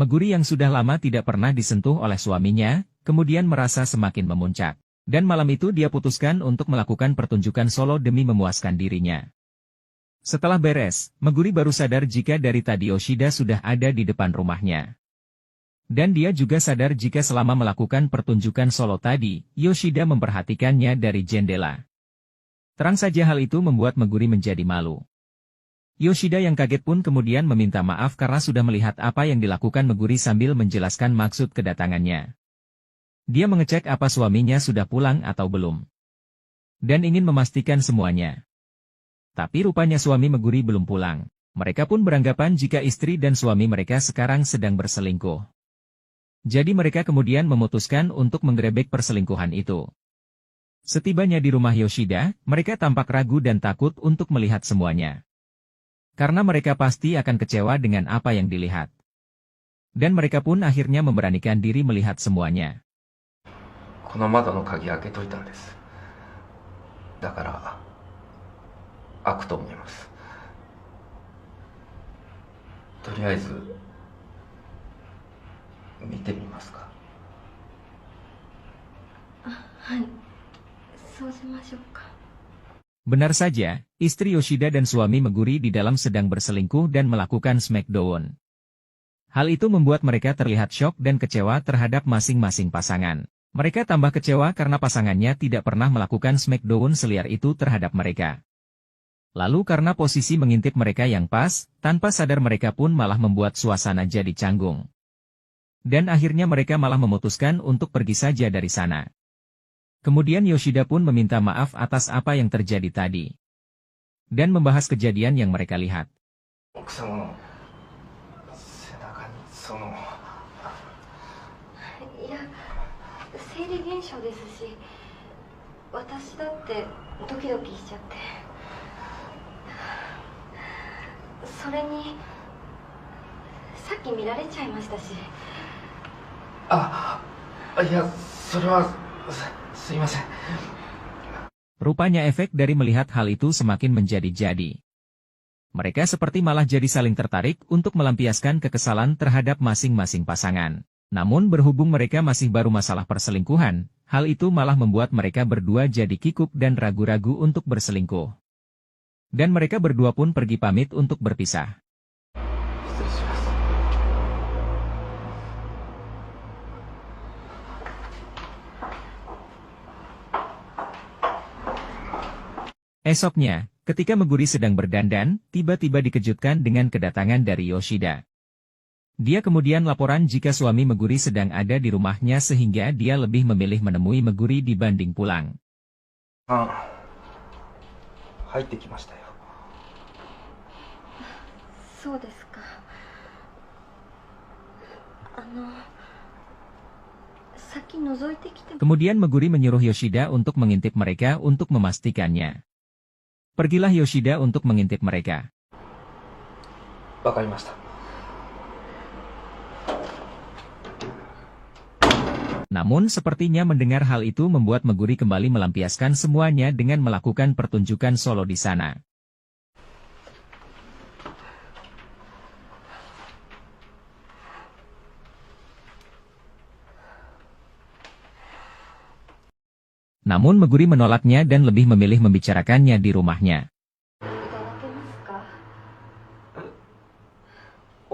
Meguri yang sudah lama tidak pernah disentuh oleh suaminya, kemudian merasa semakin memuncak. Dan malam itu dia putuskan untuk melakukan pertunjukan solo demi memuaskan dirinya. Setelah beres, Meguri baru sadar jika dari tadi Yoshida sudah ada di depan rumahnya. Dan dia juga sadar jika selama melakukan pertunjukan solo tadi, Yoshida memperhatikannya dari jendela. Terang saja hal itu membuat Meguri menjadi malu. Yoshida yang kaget pun kemudian meminta maaf karena sudah melihat apa yang dilakukan Meguri sambil menjelaskan maksud kedatangannya. Dia mengecek apa suaminya sudah pulang atau belum. Dan ingin memastikan semuanya. Tapi rupanya suami Meguri belum pulang. Mereka pun beranggapan jika istri dan suami mereka sekarang sedang berselingkuh. Jadi mereka kemudian memutuskan untuk menggerebek perselingkuhan itu. Setibanya di rumah Yoshida, mereka tampak ragu dan takut untuk melihat semuanya. Karena mereka pasti akan kecewa dengan apa yang dilihat. Dan mereka pun akhirnya memberanikan diri melihat semuanya. この窓の鍵開けといたんです。だから開くと思います。とりあえず見てみますか。はい、そうしましょうか。 Benar saja, istri Yoshida dan suami Meguri di dalam sedang berselingkuh dan melakukan smackdown. Hal itu membuat mereka terlihat syok dan kecewa terhadap masing-masing pasangan. Mereka tambah kecewa karena pasangannya tidak pernah melakukan smackdown seliar itu terhadap mereka. Lalu karena posisi mengintip mereka yang pas, tanpa sadar mereka pun malah membuat suasana jadi canggung. Dan akhirnya mereka malah memutuskan untuk pergi saja dari sana. Kemudian Yoshida pun meminta maaf atas apa yang terjadi tadi. Dan membahas kejadian yang mereka lihat. 奥様の背中にその。いや、生理現象ですし、私だってドキドキしちゃって。それにさっき見られちゃいましたし。いや、それはすいません。 Rupanya efek dari melihat hal itu semakin menjadi-jadi. Mereka seperti malah jadi saling tertarik untuk melampiaskan kekesalan terhadap masing-masing pasangan. Namun berhubung mereka masih baru masalah perselingkuhan, hal itu malah membuat mereka berdua jadi kikuk dan ragu-ragu untuk berselingkuh. Dan mereka berdua pun pergi pamit untuk berpisah. Esoknya, ketika Meguri sedang berdandan, tiba-tiba dikejutkan dengan kedatangan dari Yoshida. Dia kemudian laporan jika suami Meguri sedang ada di rumahnya sehingga dia lebih memilih menemui Meguri dibanding pulang. 入ってきましたよ。そうですか。先覗いてきて。 Kemudian Meguri menyuruh Yoshida untuk mengintip mereka untuk memastikannya. Pergilah Yoshida untuk mengintip mereka. わかりました。 Namun sepertinya mendengar hal itu membuat Meguri kembali melampiaskan semuanya dengan melakukan pertunjukan solo di sana. Namun Meguri menolaknya dan lebih memilih membicarakannya di rumahnya. いただけますか。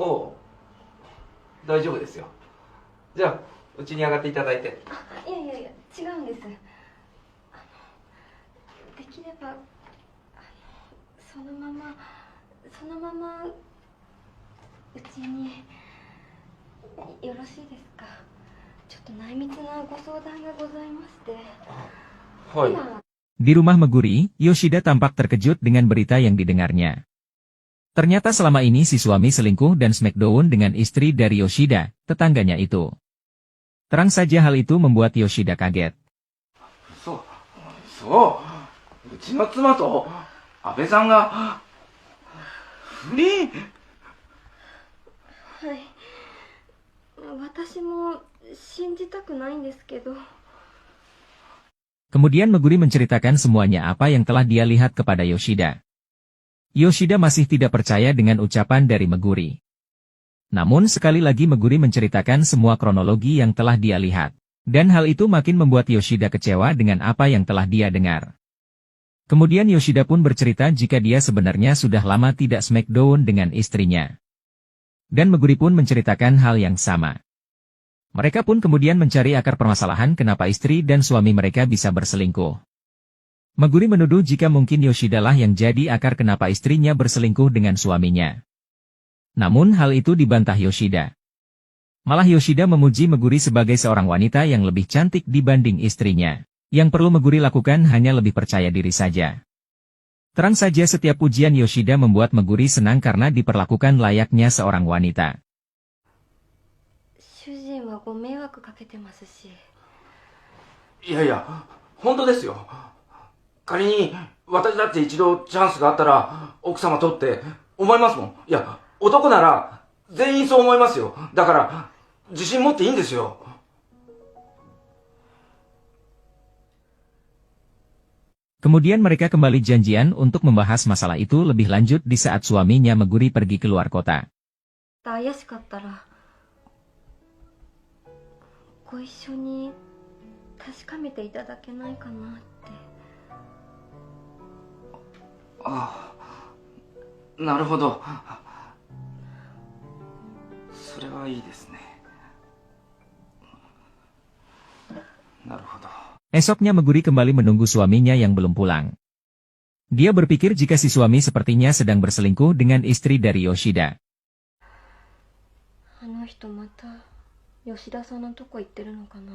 おう、大丈夫ですよ。じゃあうちに上がっていただいて。いやいやいや、違うんです。できればそのままうちによろしいですか。ちょっと内密なご相談がございまして。 はい。 Di rumah Meguri, Yoshida tampak terkejut dengan berita yang didengarnya. Ternyata selama ini si suami selingkuh dan smackdown dengan istri dari Yoshida, tetangganya itu. Terang saja hal itu membuat Yoshida kaget. そう、うちの妻と安倍さんが不倫。はい。私も信じたくないんですけど。 Kemudian Meguri menceritakan semuanya apa yang telah dia lihat kepada Yoshida. Yoshida masih tidak percaya dengan ucapan dari Meguri. Namun sekali lagi Meguri menceritakan semua kronologi yang telah dia lihat. Dan hal itu makin membuat Yoshida kecewa dengan apa yang telah dia dengar. Kemudian Yoshida pun bercerita jika dia sebenarnya sudah lama tidak smackdown dengan istrinya. Dan Meguri pun menceritakan hal yang sama. Mereka pun kemudian mencari akar permasalahan kenapa istri dan suami mereka bisa berselingkuh. Meguri menuduh jika mungkin Yoshida lah yang jadi akar kenapa istrinya berselingkuh dengan suaminya. Namun hal itu dibantah Yoshida. Malah Yoshida memuji Meguri sebagai seorang wanita yang lebih cantik dibanding istrinya. Yang perlu Meguri lakukan hanya lebih percaya diri saja. Terang saja setiap pujian Yoshida membuat Meguri senang karena diperlakukan layaknya seorang wanita. 主人はご迷惑かけてますし。いやいや、本当ですよ。仮に私だって一度チャンスがあったら奥様とって思いますもん。いや、男なら全員そう思いますよ。だから自信持っていいんですよ。Kemudian mereka kembali janjian untuk membahas masalah itu lebih lanjut di saat suaminya Meguri pergi keluar kota. 怪しかったらご一緒に確かめていただけないかなって。ああ、なるほど。それはいいですね。なるほど。 Esoknya Meguri kembali menunggu suaminya yang belum pulang. Dia berpikir jika si suami sepertinya sedang berselingkuh dengan istri dari Yoshida. あの人また吉田さんのとこ行ってるのかな。